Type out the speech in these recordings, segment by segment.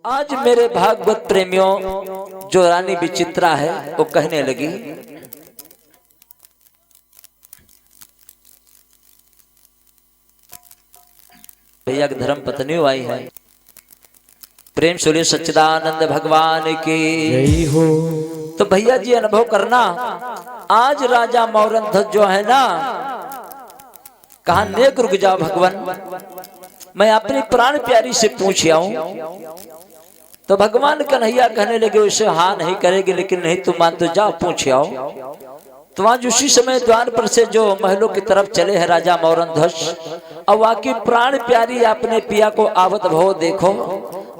आज मेरे भागवत प्रेमियों, जो रानी विचित्रा है वो कहने लगी, भैया की धर्म पत्नी आई है। प्रेम सूर्य सच्चिदानंद भगवान की यही हो। तो भैया जी अनुभव करना, आज राजा मौरंधस जो है ना, कहा नेक रुक जाओ भगवान, मैं अपनी प्राण प्यारी से पूछ आऊं। तो भगवान कन्हैया कहने लगे उसे हाँ नहीं करेगी, लेकिन नहीं तुम मान तो जाओ पूछ आओ। तो आज उसी समय द्वार पर से जो महलों की तरफ चले हैं राजा मौरंधस, और वाकई प्राण प्यारी अपने पिया को आवत भव देखो,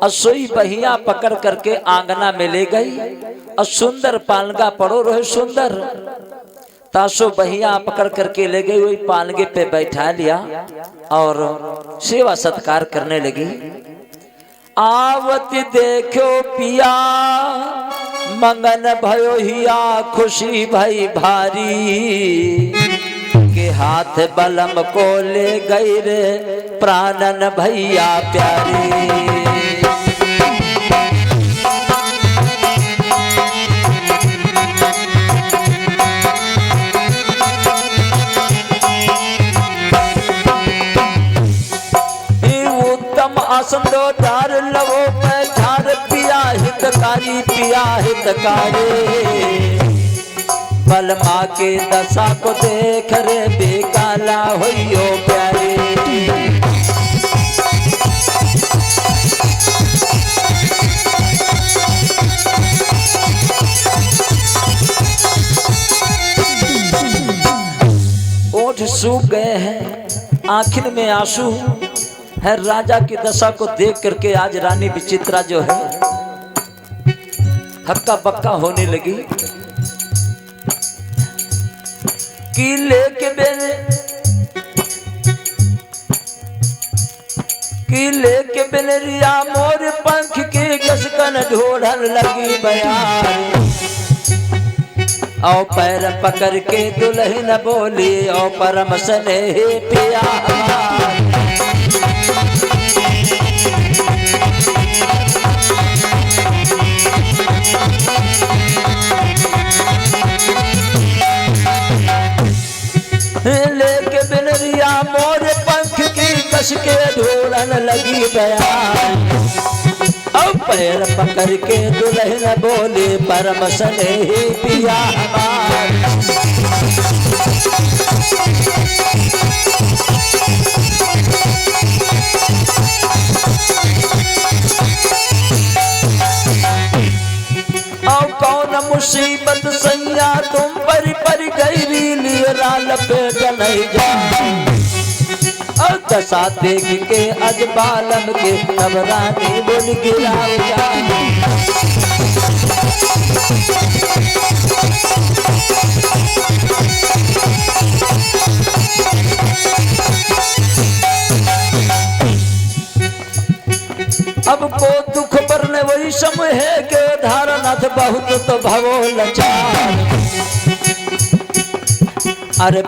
और सोई बहिया पकड़ करके आंगना में ले गई, और सुंदर पालगा पड़ो रहे सुंदर, तासो बहिया पकड़ करके ले गई, वही पालगे पे बैठा लिया और सेवा सत्कार करने लगी। आवत देखो पिया मंगन भयो हिया, खुशी भई भारी, के हाथ बलम को ले गई रे प्राणन भैया प्यारी। आसंदो डार लवो पैठार पिया हितकारी, पिया हितकारी, बलमा के दशा को देख रे बेकाला होइयो प्यारे। ओठ सूख गए हैं, आखिर में आंसू है। राजा की दशा को देख करके आज रानी विचित्रा जो है हक्का बक्का होने लगी कि लेके बेनरिया मोर पंख के कसकन ढोढ़न लगी बयान, और पैर पकड़ के दुल्हन बोली, और परम स्नेह पिया लेके बिनरिया मोर पंख की कस के ढोलन लगी बयान, अब पैर पकड़ के दुल्हन बोले परम स्नेही पिया हमार। और कौन मुसीबत सैया तुम पर गई, लाल पेट नहीं जा, और दशा देख के अजबालम के तब रानी बोल गिरा जा। अब को दुख बरने वही समय है के धारनाथ बहुत तो भवो लचार। अरे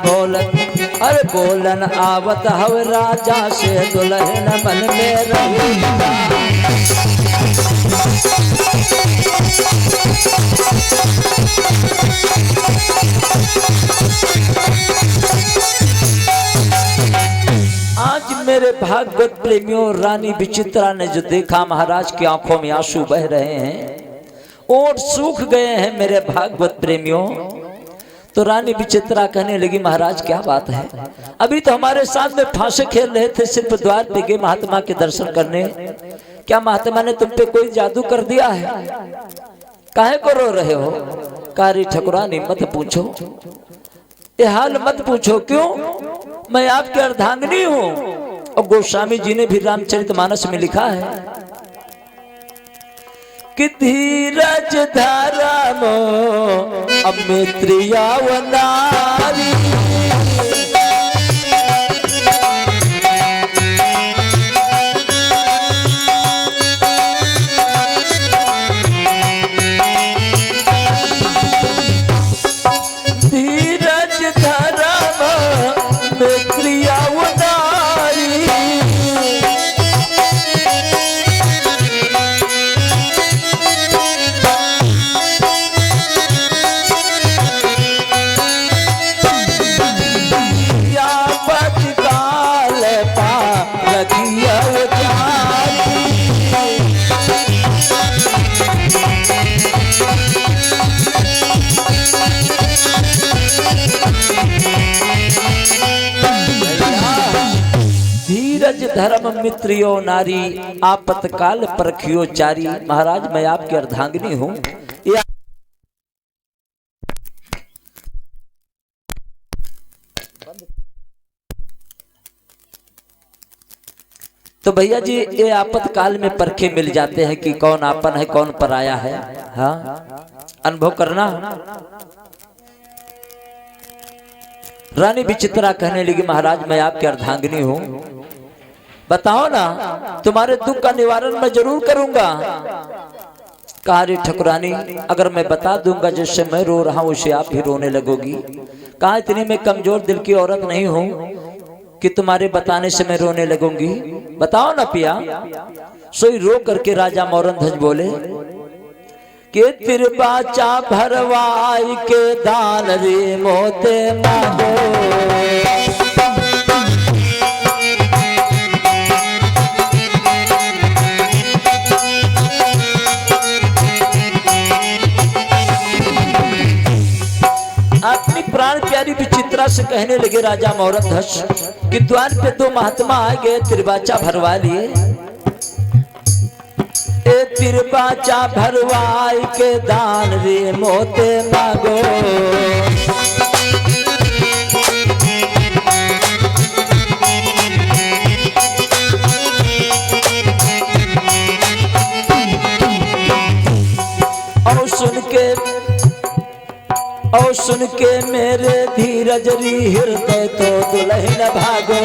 बोलन आवत हव राजा से दुल्हन मन में रही। आज मेरे भागवत प्रेमियों, रानी विचित्रा ने जो देखा, महाराज की आंखों में आंसू बह रहे हैं, ओठ सूख गए हैं मेरे भागवत प्रेमियों। तो रानी विचित्रा कहने लगी, महाराज क्या बात है, अभी तो हमारे साथ में फांसे खेल रहे थे, सिर्फ द्वार पे गए महात्मा के दर्शन करने, क्या महात्मा ने तुम पे कोई जादू कर दिया है, काहे को रो रहे हो? कारी ठकुरानी मत पूछो, ये हाल मत पूछो, क्यों? मैं आपकी अर्धांगिनी हूँ। और गोस्वामी जी ने भी रामचरितमानस में लिखा है कि धीरज धर्म अमित्रिया व नारी, धीरज धर्म अमित्रिया व नारी, धर्म मित्रियो नारी, आपतकाल परखियो चारी। महाराज मैं आपकी अर्धांगिनी हूँ। तो भैया जी ये आपातकाल में परखे मिल जाते हैं कि कौन आपन है कौन पराया है। हाँ अनुभव करना। रानी विचित्रा कहने लगी महाराज मैं आपकी अर्धांगिनी हूँ, बताओ ना तुम्हारे दुख का निवारण मैं जरूर करूंगा। कहा रे ठकुरानी अगर मैं बता दूंगा जिससे मैं रो रहा हूँ उसे आप ही रोने लगोगी। कहा इतनी मैं कमजोर दिल की औरत नहीं हूँ कि तुम्हारे बताने से मैं रोने लगूंगी, बताओ ना पिया। सोई रो करके राजा मौरनध्वज बोले के तिरबाचा भरवाई के दान रे मोते मांगो। अपनी प्राण प्यारी विचित्रा से कहने लगे राजा मौरनध्वज कि द्वार पे दो महात्मा आ गए, तिरबाचा भरवा लिए। ए तिरबाचा भरवाई के दान रे मोते मांगो। और सुन के मेरे धीरज री हृदय तो दुल्हन भागो।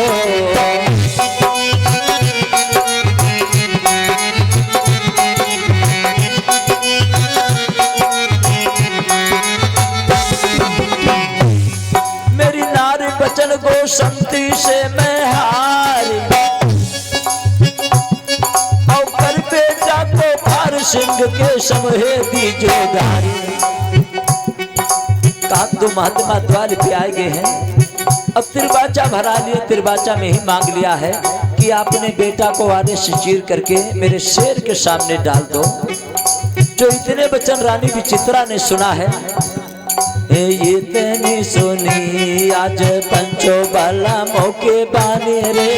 मेरी नारी बचन को संति से मैं हारी, और कर बेटा को भार सिंह के समहे दीजो धारी। दो महात्मा द्वार पे आए गए हैं, अब तिरबाचा भरा लिए, तिरबाचा में ही मांग लिया है कि आपने बेटा को आने से चीर करके मेरे शेर के सामने डाल दो। जो इतने वचन रानी विचित्रा ने सुना है, ये तेनी सुनी आज पंचो बाला मौके बाने रे।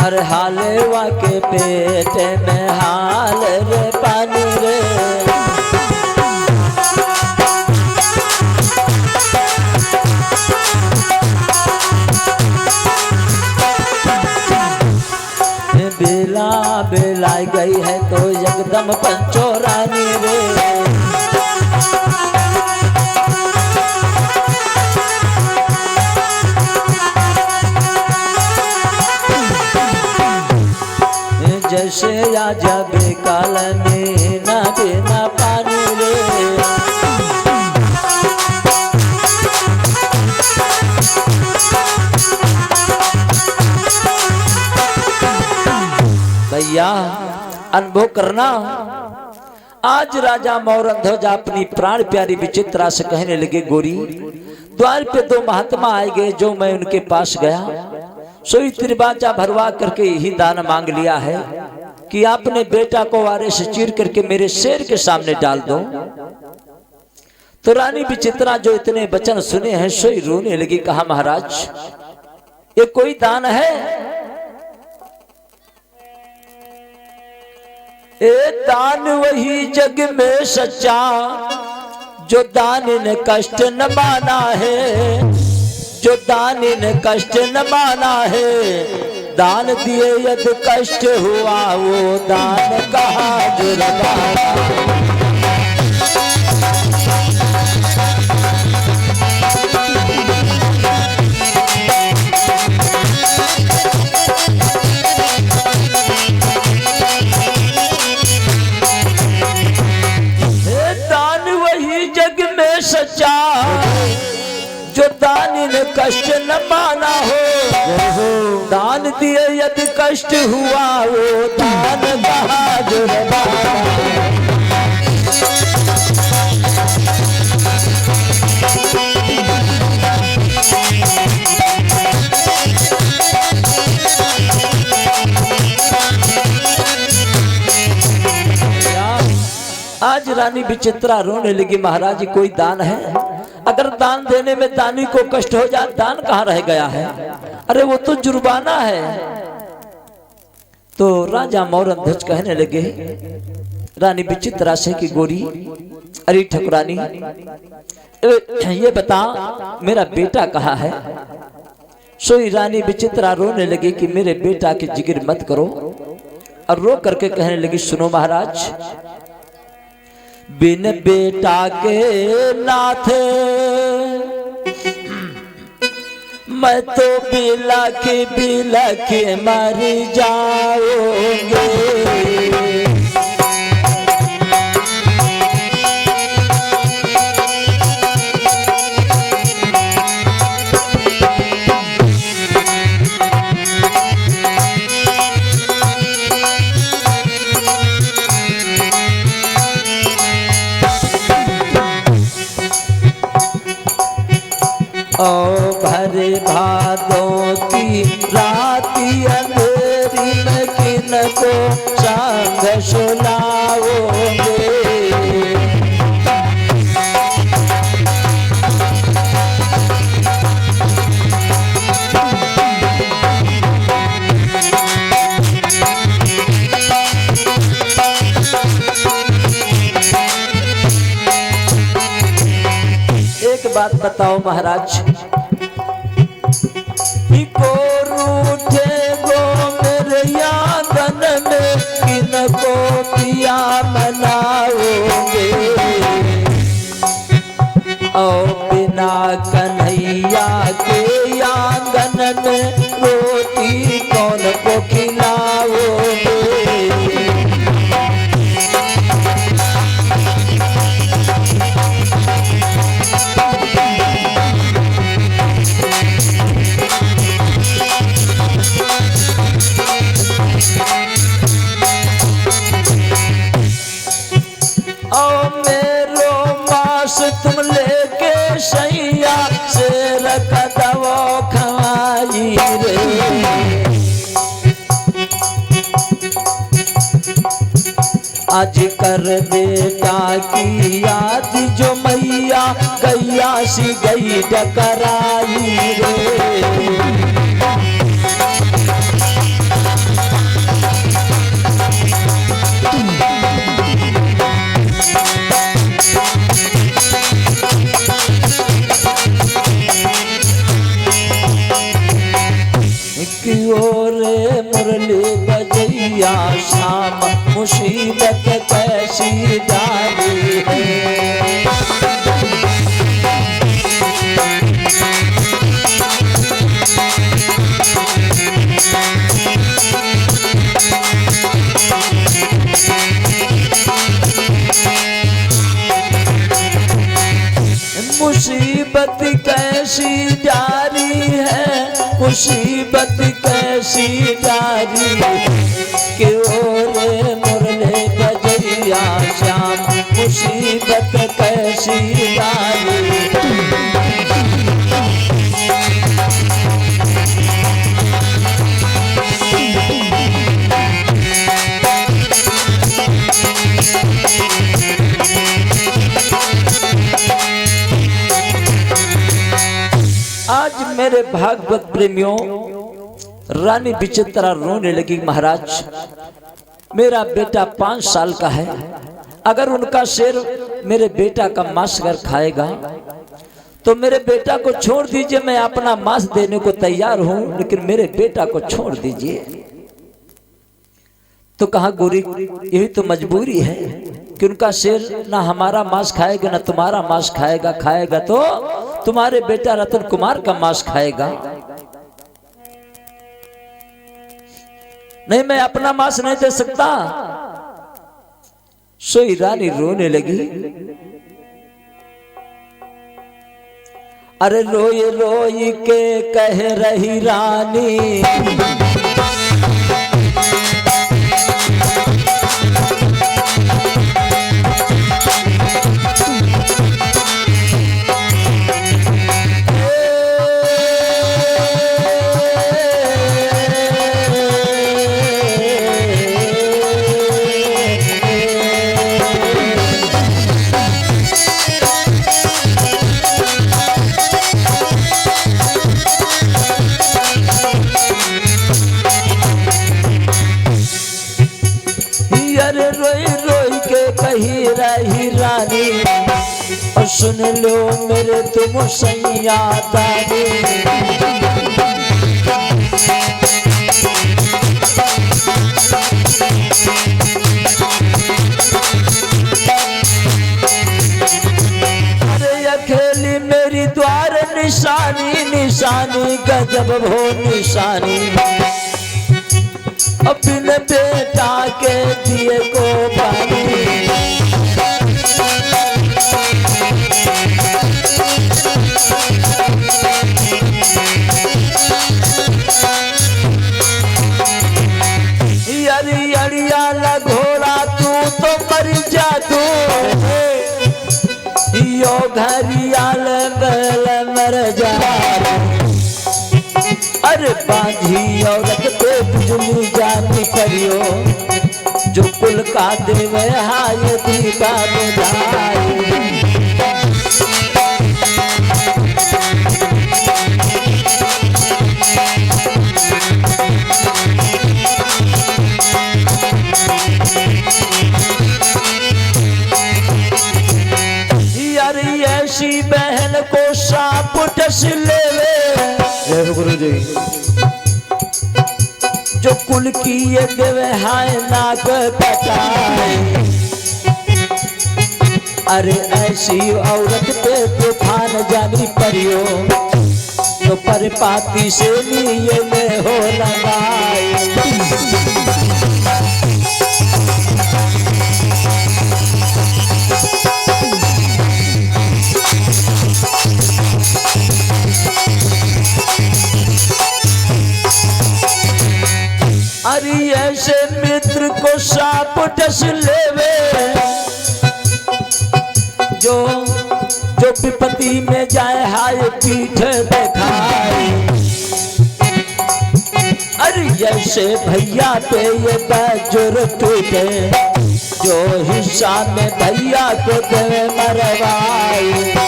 हर हालेवा के पेट में हाल रे पानी रे। बेला बेलाई गई है तो एकदम पंचो रानी रे। जैसे आजा बेकाल में ना देना पानी रे। भैया अनुभव करना। आज राजा मौरनध्वज अपनी प्राण प्यारी विचित्रा से कहने लगे गोरी द्वार पे दो महात्मा आए गए, जो मैं उनके पास गया सोई तिरबाचा भरवा करके यही दान मांग लिया है कि आपने बेटा को वारे से चीर करके मेरे शेर के सामने डाल दो। तो रानी विचित्रा जो इतने वचन सुने हैं सोई रोने लगी। कहा महाराज ये कोई दान है? ए दान वही जग में सच्चा जो दान ने कष्ट न माना है, जो दान ने कष्ट न माना है। दान दिए यदि कष्ट हुआ वो दान कहा जुर्माना। दान वही जग में सच्चा जो दान ने कष्ट न माना हो। दान दिए यदि कष्ट हुआ वो दान कहा जुर्माना। रानी विचित्रा रोने लगी, महाराज जी कोई दान है? अगर दान देने में दानी को कष्ट हो जाए, दान कहाँ रह गया है? अरे वो तो जुर्माना है। तो राजा मौरन ध्वज कहने लगे रानी विचित्रा से कि गोरी, अरे ठकुरानी, ये बता मेरा बेटा कहाँ है? सोई रानी विचित्रा रोने लगी कि मेरे बेटा की जिक्र मत करो, और रो करके कहने लगी सुनो महाराज, बिन बेटा के नाथ मैं तो बिलख बिलख मर जाऊंगे। भरे भादों की राती अंधेरी में किनको संग सुनाओगे। एक बात बताओ महाराज, को रूठे गो मेरे आंगन में किनको पिया मनाओगे। और बिना कन्हैया के आंगन में रोटी कौन को खिलाओगे। तुम लेके सैया से रखदवो खवाई रे। आज कर बेटा की याद जो मैया गैया सी गई डकराई रे। रे मुरली बजैया शाम मुसीबत कैसी डाली है। मुसीबत कैसी जारी है, मुसीबत कैसी जारी क्यों रे मुरली बजैया श्याम मुसीबत कैसी जारी। आज मेरे भागवत प्रेमियों, रानी विचित्रा रोने लगी, महाराज मेरा बेटा 5 साल का है, अगर उनका शेर मेरे बेटा का मांस अगर खाएगा तो मेरे बेटा को छोड़ दीजिए, मैं अपना मांस देने को तैयार हूं, लेकिन मेरे बेटा को छोड़ दीजिए। तो कहा गोरी यही तो मजबूरी है कि उनका शेर ना हमारा मांस खाएगा ना तुम्हारा मांस खाएगा, खाएगा तो तुम्हारे बेटा रतन कुमार का मांस खाएगा। नहीं मैं अपना मांस नहीं दे सकता। सोई रानी रोने लगी, अरे रोई रोई के कह रही रानी, सुन लो मेरे तुम सैया तारे। अरे अकेली मेरी द्वार निशानी निशानी गजब भो निशानी, अपने बेटा के दिए को पानी। अड़ियाला घोड़ा तू तो मर जा तू, यो घरियाल बैल मर जा। अरे बांझी औरत पे बिजली जाती करियो, जो कुल का देवे हाय दीवा बुझाए। ऐसी बहन को सांप डस लेवे, गुरु जी जो कुल की ये देवे हाय नाक कटाए। अरे ऐसी औरत पे तूफान जानी परियो, तो पर पाती से लिए में हो लगाए। अरे ऐसे मित्र को सांप डस लेवे, जो जो विपत्ति में जाए हाय पीठ दिखाए। अरे ऐसे भैया पे ये बाजुर टूटे, जो हिस्सा में भैया को देवे मरवाए।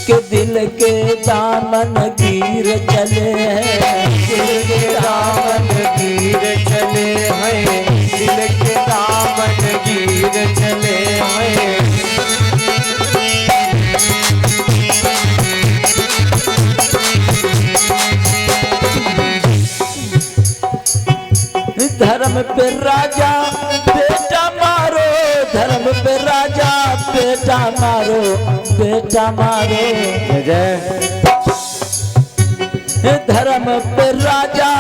के दिल के दामन गिर चले हैं, दिल के दामन गिर चले हैं, दिल के दामन गिर चले हैं। धर्म पे राजा बेटा मारो, धर्म पे राजा बेटा मारो, बेटा मारो। धर्म पे राजा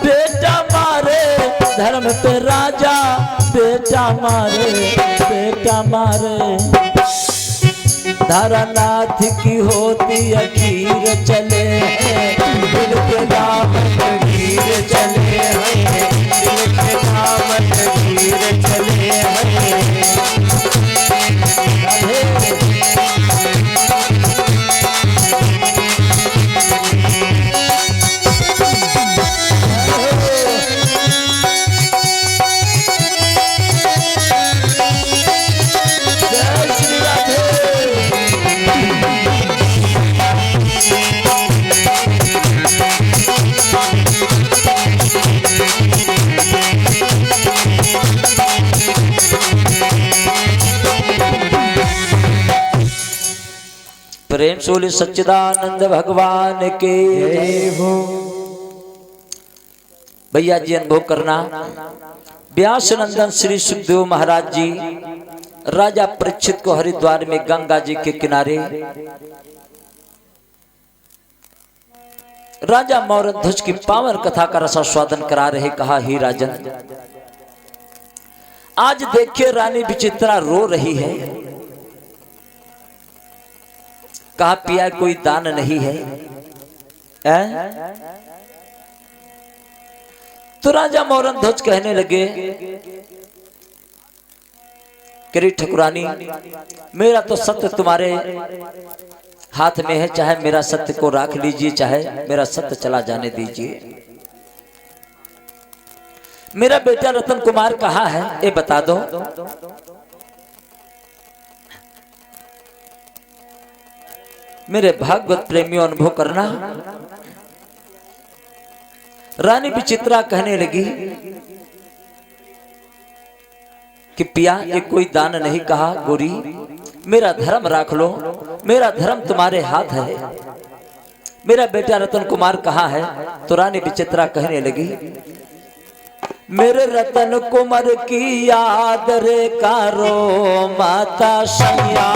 बेटा मारे, धर्म पे राजा बेटा मारे, बेटा मारे। धरनाथ की होती अखीर चले हैं, दिल के दामन गिर चले हैं, दिल के दामन गिर चले हैं। प्रेम सोले सच्चिदानंद भगवान के हो। भैया जी अनुभव करना, व्यास नंदन श्री सुखदेव महाराज जी राजा परीक्षित को हरिद्वार में गंगा जी के किनारे राजा मौरध्वज की पावन कथा का रसास्वादन करा रहे। कहा, ही राजन, आज देखिए रानी विचित्रा रो रही है। कहा, पिया कोई दान नहीं है, तो राजा मौरध्वज कहने लगे, करी ठकुरानी, मेरा तो सत्य तुम्हारे हाथ में है, चाहे मेरा सत्य को राख लीजिए, चाहे मेरा सत्य चला जाने दीजिए। मेरा बेटा रतन कुमार कहाँ है, ये बता दो। मेरे भागवत प्रेमियों अनुभव करना। रानी विचित्रा कहने लगी कि पिया ये कोई दान नहीं कहा गोरी, मेरा धर्म रख लो, मेरा धर्म तुम्हारे हाथ है। मेरा बेटा रतन कुमार कहाँ है? तो रानी विचित्रा कहने लगी मेरे रतन कुमार की याद रे कारो माता सैया।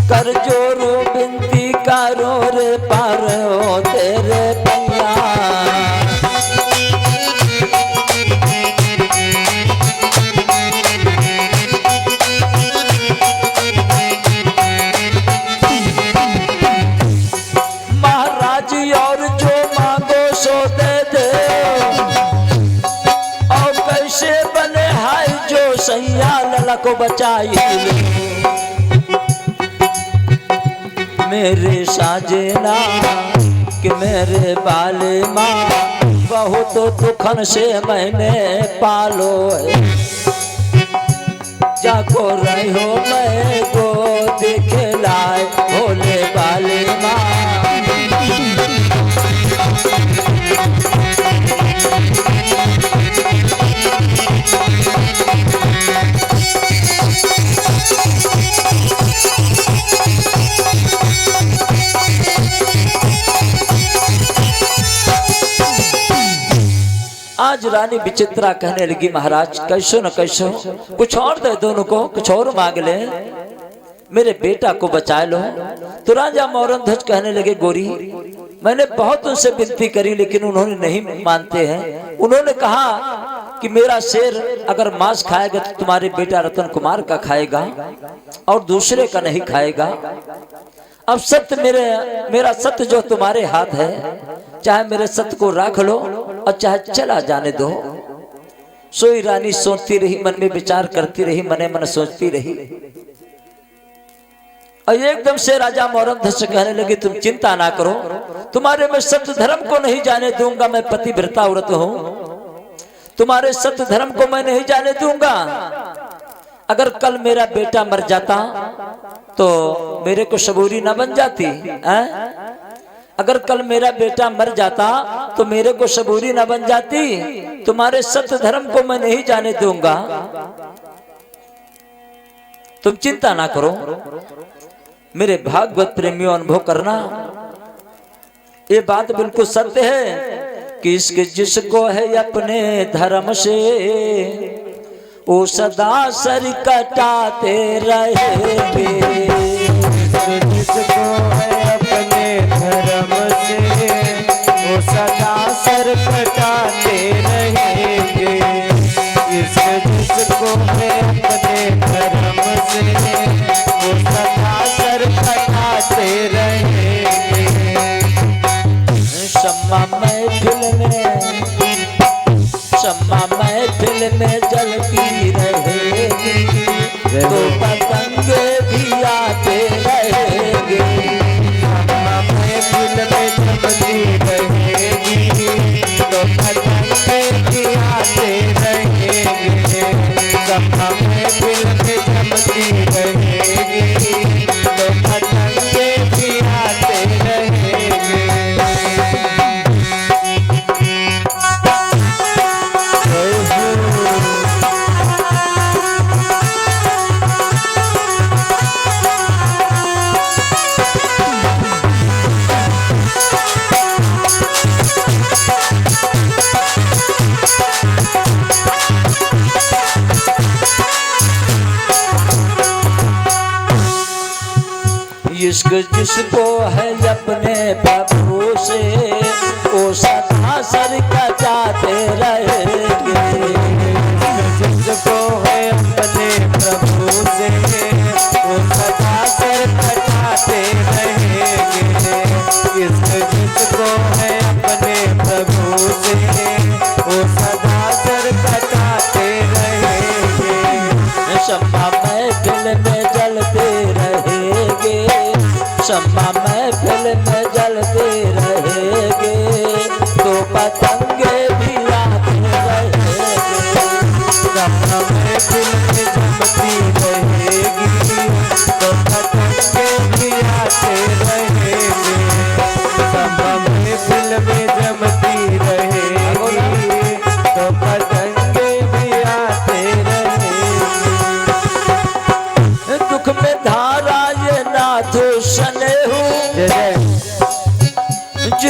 कर जोरो बिनती करो रे पारो तेरे पैया। महाराज और जो मांगो सो दे दे, और कैसे बने हाय जो सैया लला को बचाई। मेरे साजना कि मेरे बाले माँ बहुत दुखन से मैंने पालो है। जाको रहो मैं को देखे लाए भोले बाले माँ। आज रानी विचित्रा कहने लगी महाराज कैसो न कैसो कुछ और दे दोनों को, कुछ और मांग ले, मेरे बेटा को बचा लो। तो राजा मोरन ध्वज कहने लगे गोरी मैंने बहुत उनसे विनती करी लेकिन उन्होंने नहीं मानते हैं। उन्होंने कहा कि मेरा शेर अगर मांस खाएगा तो तुम्हारे बेटा रतन कुमार का खाएगा और दूसरे का नहीं खाएगा। अब सत्य मेरा सत्य जो तुम्हारे हाथ है, चाहे मेरे सत्य को रख लो और चाहे चला जाने दो। सोई रानी सोचती रही, मन में विचार करती रही, मने मन सोचती रही। और एकदम से राजा मोरन ध्वज से कहने लगे तुम चिंता ना करो, तुम्हारे मैं सत्य धर्म को नहीं जाने दूंगा। मैं पतिव्रता औरत हूं, तुम्हारे सत्य धर्म को मैं नहीं जाने दूंगा। अगर कल मेरा बेटा मर जाता तो मेरे को सबूरी न बन जाती है? अगर कल मेरा बेटा मर जाता तो मेरे को सबूरी न बन जाती। तुम्हारे सत्य धर्म को मैं नहीं जाने दूंगा, तुम चिंता ना करो। मेरे भागवत प्रेमियों अनुभव करना, ये बात बिल्कुल सत्य है कि इसके जिसको है अपने धर्म से वो सदा सर कटाते रहेंगे। जिसको है अपने धर्म से वो सदा सर कटाते रहेंगे। जिसको है अपने धर्म से वो सदा सर कटाते रहेंगे। शम्मा महफिल में जलती रहेगी तो पतंगे भी आते रहेंगे। शम्मा महफिल में जलती रहेगी तो पतंगे भी आते रहेंगे। शम्मा महफिल में जलती रहेगी तो पतंगे भी आते रहेंगे। इश्क जिसको है अपने प्रभु से वो सदा सर कटाते रहेंगे। जिसको है अपने प्रभु से वो सदा सर कटाते रहेंगे। जिसको है अपने प्रभु से वो सदा सर कटाते रहेंगे। शम्मा महफिल में जलते रहेंगे, शम्मा महफिल में जलते रहेंगे।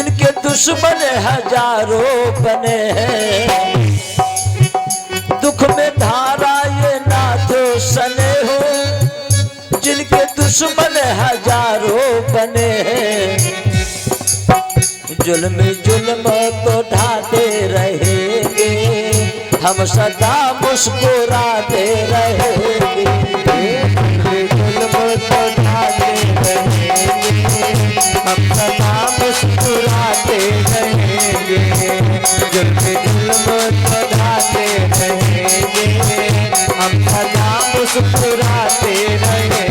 जिनके दुश्मन हजारों बने हैं, दुख में धारा ये नाथ सने हो, जिनके दुश्मन हजारों बने हैं, जुल्म जुल्म तो ढाते रहेंगे, हम सदा मुस्कुराते रहेंगे, जुल्म तो ढाते रहेंगे, हम सदा मुस्कुराते रहेंगे, जुल्म तो ढाते रहेंगे, हम सदा मुस्कुराते रहेंगे।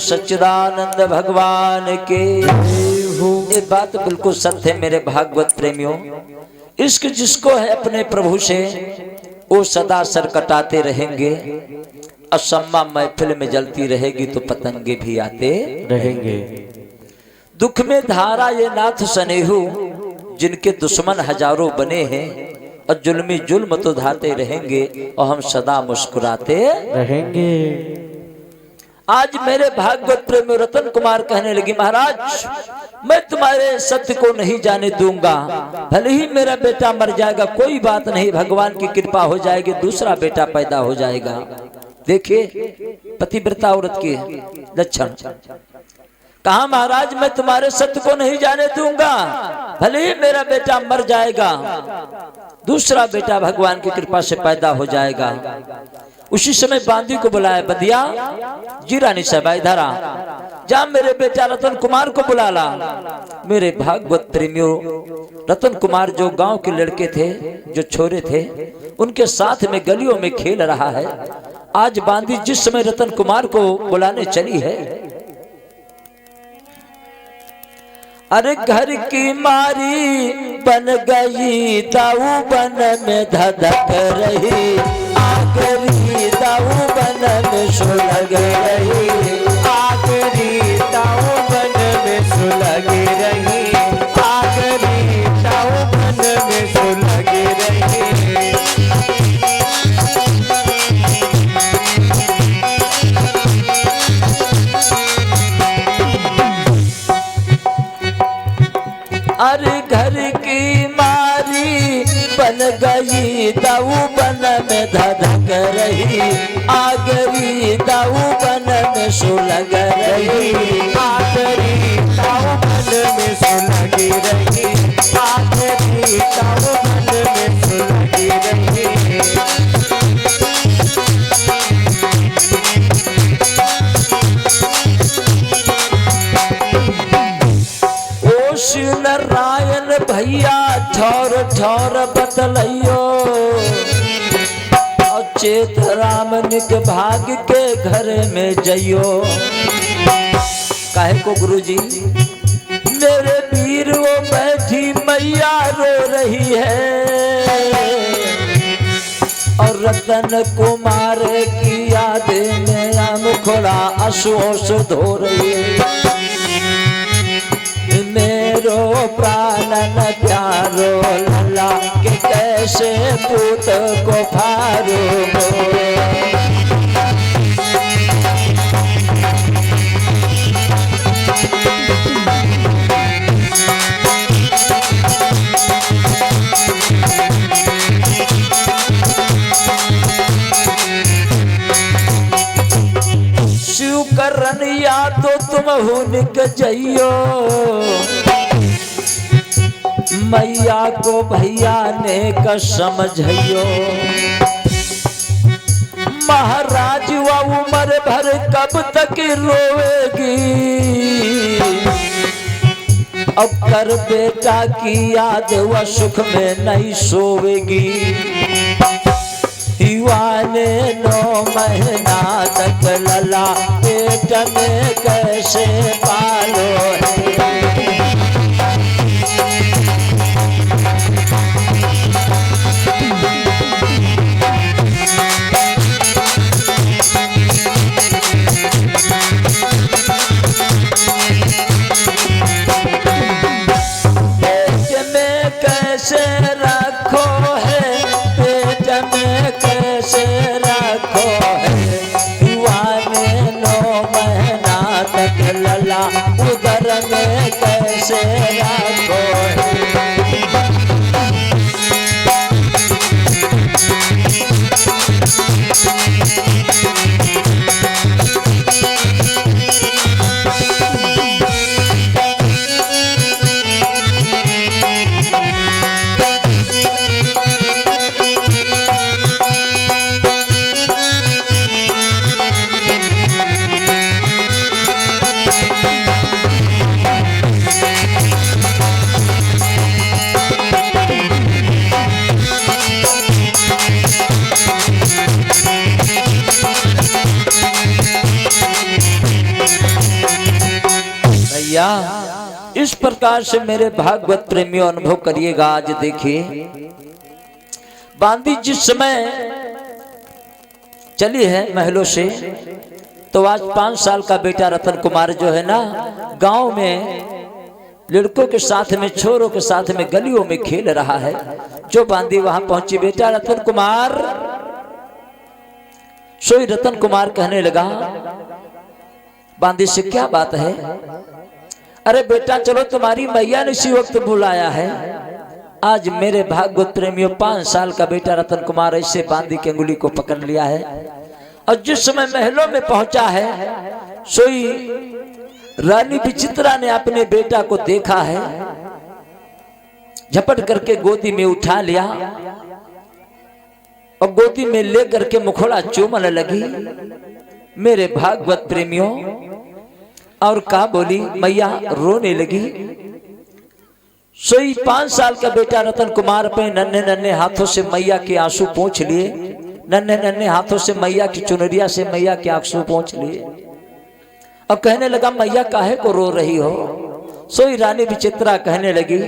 सच्चिदानंद भगवान के ये बात बिल्कुल सत्य है मेरे भागवत प्रेमियों। इश्क जिसको है अपने प्रभु से वो सदा सर कटाते रहेंगे, असम्मा महफिल में जलती रहेगी तो पतंगे भी आते रहेंगे। दुख में धारा ये नाथ सनेहू, जिनके दुश्मन हजारों बने हैं, और जुल्मी जुल्म तो धाते रहेंगे और हम सदा मुस्कुराते रहेंगे। आज मेरे भागवत प्रेमी रतन कुमार कहने लगी, महाराज मैं तुम्हारे सत्य को नहीं जाने दूंगा, भले ही मेरा बेटा मर जाएगा कोई बात नहीं, भगवान की कृपा हो जाएगी, दूसरा बेटा पैदा हो जाएगा। देखिए पतिव्रता औरत की लक्षण। कहा महाराज मैं तुम्हारे सत्य को नहीं जाने दूंगा, भले ही मेरा बेटा मर जाएगा, दूसरा बेटा भगवान की कृपा से पैदा हो जाएगा। उसी समय बांदी को बुलाया, बदिया जीरा निशा इधर आ, जा मेरे बेटा रतन कुमार को बुला ला। मेरे भागवत प्रेमियों, रतन कुमार जो गांव के लड़के थे, जो छोरे थे, उनके साथ में गलियों में खेल रहा है। आज बांदी जिस समय रतन कुमार को बुलाने चली है, अरे घर की मारी बन गई दाऊ बन में धधक रही, आखिरी दाऊ बन में सुलग रही, आखिरी दाऊ बन में सुलग रही, आखिरी दाऊ बन में सुलग रही। अरे घर की मारी बन गई दाऊ बन में धधक रही, आगरी दाऊ बन में सुलग रही, आखिरी दाऊ बन में सुलग रही, आखिरी दाऊ बन में सुलग रही। नारायण भैया ठौर ठौर बतलैयो, और चेत राम निक भाग के घर में जइयो। काहे को गुरुजी? मेरे वीर वो बैठी मैया रो रही है, और रतन कुमार की याद में आम खोला आंसुओं से धो रही है। मेरो प्राणन प्यारो लला के कैसे पूत को फारो, शिव करन या तो तुम हुनिक जइयो, मैया को भैया ने का समझियो, महाराज व उम्र भर कब तक रोएगी, अब कर बेटा की याद व सुख में नहीं सोएगी। युवा ने 9 महीना तक लला पेट में कैसे पालो है। उदर में कैसे रखो इस प्रकार से मेरे भागवत प्रेमियों अनुभव करिएगा। आज देखिए बांदी जिस समय चली है महलों से, तो आज 5 साल का बेटा रतन कुमार जो है ना, गांव में लड़कों के साथ में, छोरों के साथ में गलियों में खेल रहा है। जो बांदी वहां पहुंची, बेटा रतन कुमार, सोई रतन कुमार कहने लगा बांदी से, क्या बात है? अरे बेटा चलो, तुम्हारी मैया ने इसी वक्त बुलाया है। आज मेरे भागवत प्रेमियों 5 साल का बेटा रतन कुमार ऐसे बांदी की अंगुली को पकड़ लिया है, और जिस समय महलों में पहुंचा है, सोई रानी विचित्रा ने अपने बेटा को देखा है, झपट करके गोदी में उठा लिया और गोदी में लेकर के मुखोड़ा चूमने लगी। मेरे भागवत प्रेमियों, और का बोली, मैया रोने लगी। सोई 5 साल का बेटा रतन कुमार अपने नन्हे नन्हे हाथों से मैया के आंसू पोंछ लिए, नन्हे नन्हे हाथों से मैया की चुनरिया से मैया के आंसू पोंछ लिए, और कहने लगा मैया काहे को रो रही हो? सोई रानी विचित्रा कहने लगी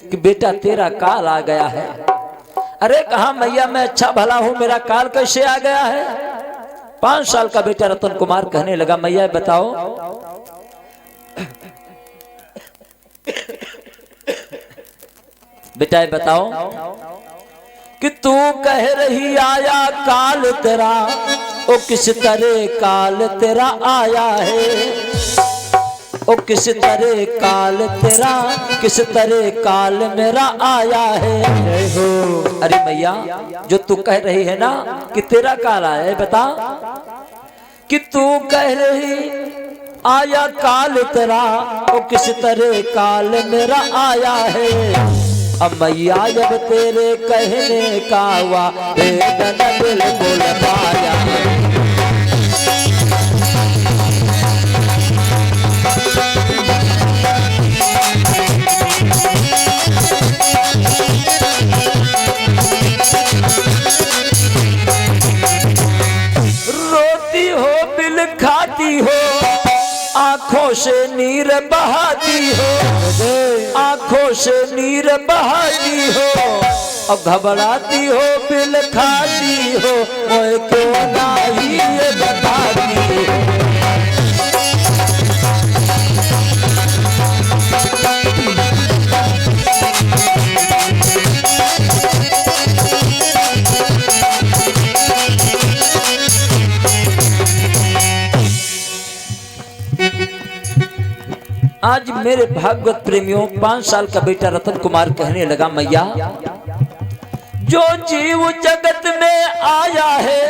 कि बेटा तेरा काल आ गया है। अरे कहा मैया, मैं अच्छा भला हूं, मेरा काल कैसे आ गया है? 5 साल का बेटा रतन कुमार कहने लगा मैया बताओ, बेटा बताओ कि तू कह रही आया काल तेरा, ओ किस तरह काल तेरा आया है, ओ किस तरह काल तेरा, किस तरह काल मेरा आया है। अरे मैया, जो तू कह रही है ना कि तेरा काल आया है, बता कि तू कह रही आया काल तेरा, ओ किस तरह काल मेरा आया है। अब मैया जब तेरे कहने का हुआ, वेदन बिल्कुल पाया। रोती हो बिल खाती हो, आंखों से नीर बहाती हो, आंखों से नीर बहाती हो, और घबराती हो बिल खाती हो, ओए क्यों नहीं ये बताती हो। आज मेरे भागवत प्रेमियों 5 साल का बेटा रतन कुमार कहने लगा मैया, जो जीव जगत में आया है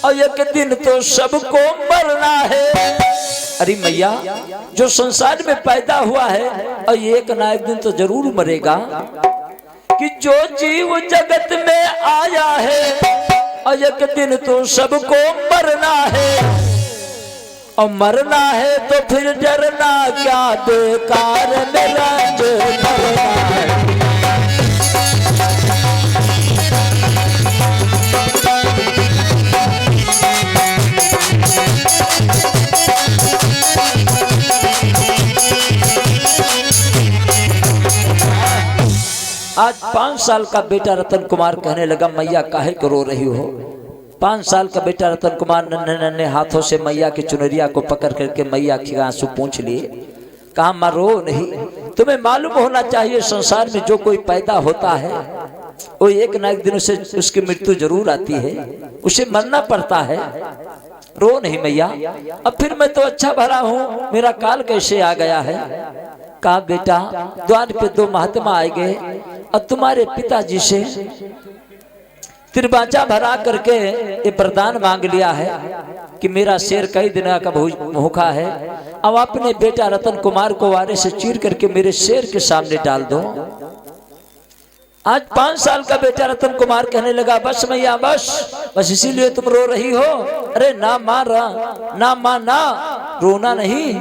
और एक दिन तो सबको मरना है, अरे मैया, जो संसार में पैदा हुआ है और एक ना एक दिन तो जरूर मरेगा, कि जो जीव जगत में आया है और एक दिन तो सबको मरना है, और मरना है तो फिर डरना क्या, बेकार में रंज करना है। आज 5 साल का बेटा रतन कुमार कहने लगा, मैया काहे को रो रही हो। 5 साल का बेटा रतन कुमार नन्हे नन्हे हाथों से मैया की चुनरिया को पकड़ करके मैया के आंसू पूंछ लिए। कहा मां रो नहीं, तुम्हें मालूम होना चाहिए संसार में जो कोई पैदा होता है वो एक ना एक दिन उसे उसकी मृत्यु जरूर आती है, उसे मरना पड़ता है। रो नहीं मैया, अब फिर मैं तो अच्छा भरा हूँ, मेरा काल कैसे आ गया है। कहा बेटा, द्वार पे 2 महात्मा आए गए और तुम्हारे पिताजी से तिरबाचा भरा करके ये वरदान मांग लिया है कि मेरा शेर कई दिन का भूखा है, अब अपने बेटा रतन कुमार को वारे से चीर करके मेरे शेर के सामने डाल दो। आज 5 साल का बेटा रतन कुमार कहने लगा, बस मैया बस इसीलिए तुम रो रही हो। अरे ना मां ना, रोना नहीं।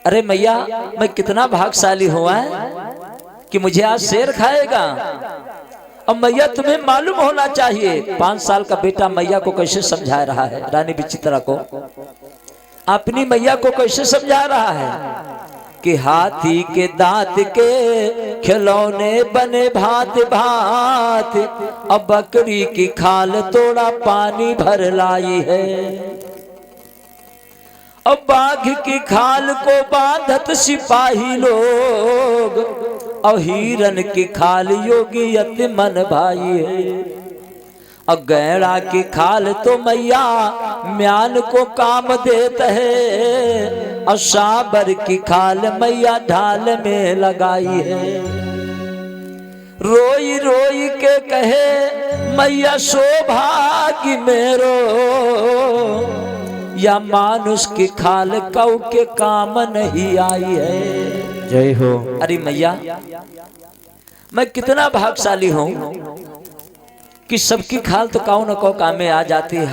अरे मैया, मैं कितना भाग्यशाली हुआ है कि मुझे आज शेर खाएगा। अब मैया तुम्हें मालूम होना चाहिए, 5 साल का बेटा मैया को कैसे समझा रहा है, रानी विचित्रा को अपनी मैया को कैसे समझा रहा है कि हाथी के दांत के खिलौने बने भांत भांत, अब बकरी की खाल तोड़ा पानी भर लाई है, अब बाघ की खाल को बांधत सिपाही लोग, और हिरन की खाल योगी अति मन भाई है, और गैड़ा की खाल तो मैया म्यान को काम देता है, और साबर की खाल मैया ढाल में लगाई है। रोई रोई के कहे मैया सौभाग्य मेरो, या मानुष की खाल कौ के काम नहीं आई है। जय हो। अरे मैया, मैं कितना भाग्यशाली हूँ कि सबकी खाल तो कौ न कौ काम में आ जाती है।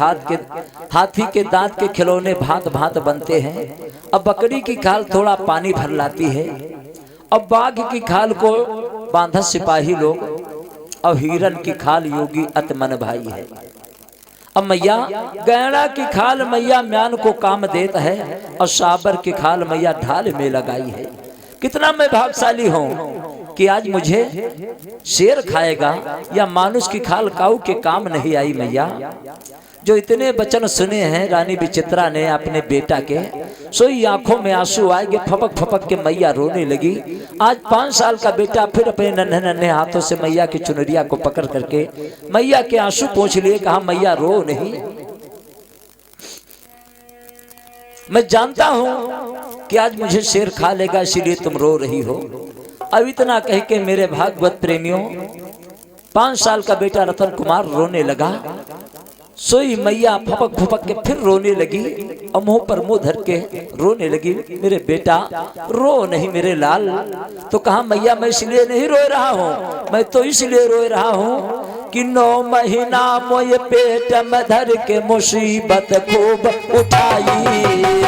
हाथी के दांत के खिलौने भांत भांत बनते हैं, अब बकरी की खाल थोड़ा पानी भर लाती है, अब बाघ की खाल को बांधत सिपाही लोग, और हिरन की खाल योगी अतमन भाई है। अब मैया गैड़ा की खाल मैया म्यान को काम देता है, और साबर की खाल मैया ढाल में लगाई है। कितना मैं भाग्यशाली हूँ कि आज मुझे शेर खाएगा, या मानुष की खाल काऊ के काम नहीं आई। मैया जो इतने वचन सुने हैं रानी विचित्रा ने अपने बेटा के, सोई आंखों में आंसू आएंगे, फपक फपक के मैया रोने लगी। आज 5 साल का बेटा फिर अपने नन्हे नन्हे हाथों से मैया की चुनरिया को पकड़ करके मैया के आंसू पोंछ लिए। कहा मैया रो नहीं, मैं जानता हूं कि आज मुझे शेर खा लेगा, इसीलिए तुम रो रही हो। अब इतना कह के मेरे भागवत प्रेमियों, 5 साल का बेटा रतन कुमार रोने लगा। सोई मैया फपक फपक के फिर रोने लगी, और मुंह पर मुंह धर के रोने लगी। मेरे बेटा रो नहीं मेरे लाल। तो कहा मैया मैं इसलिए नहीं रो रहा हूँ, मैं तो इसलिए रो रहा हूँ कि 9 महीना मोए पेट में धर के मुसीबत खूब उठाई।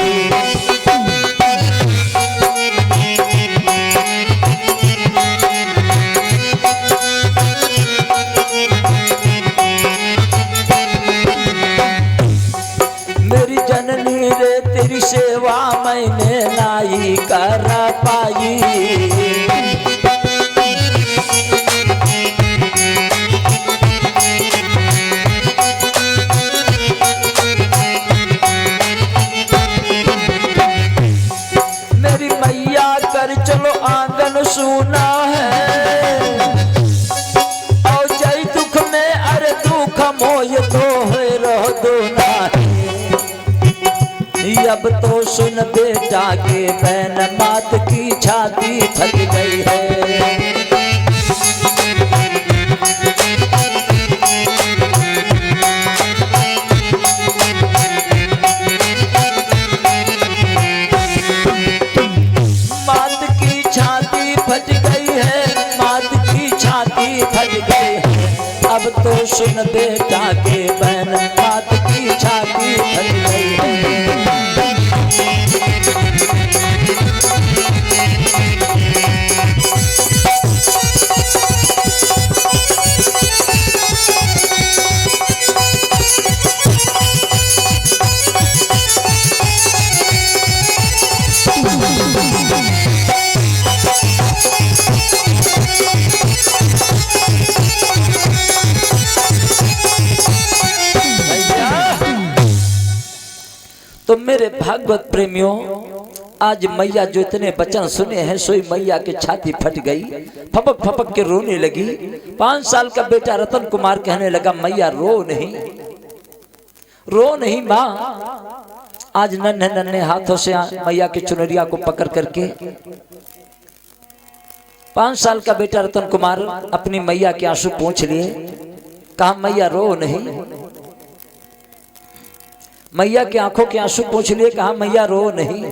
तेरी सेवा मैंने नाई कर पाई, मेरी मैया कर चलो आंगन सुना है, और जय दुख में अरे दुख मोय तो है रह दो ना। अब तो सुन बेटा के बहन मात की छाती थक गई है। अब तो सुन बेटा के बहन बात की छाती फट गई है। तो मेरे भागवत प्रेमियों, आज मैया जो इतने वचन सुने हैं सोई मैया की छाती फट गई, फपक फपक के रोने लगी। 5 साल का बेटा रतन कुमार कहने लगा मैया रो नहीं माँ। आज नन्हे नन्हे हाथों से मैया की चुनरिया को पकड़ करके 5 साल का बेटा रतन कुमार अपनी मैया के आंसू पोंछ लिए, कहा मैया रो नहीं। मैया की आंखों के आंसू पोंछ लिए, कहा मैया रो नहीं।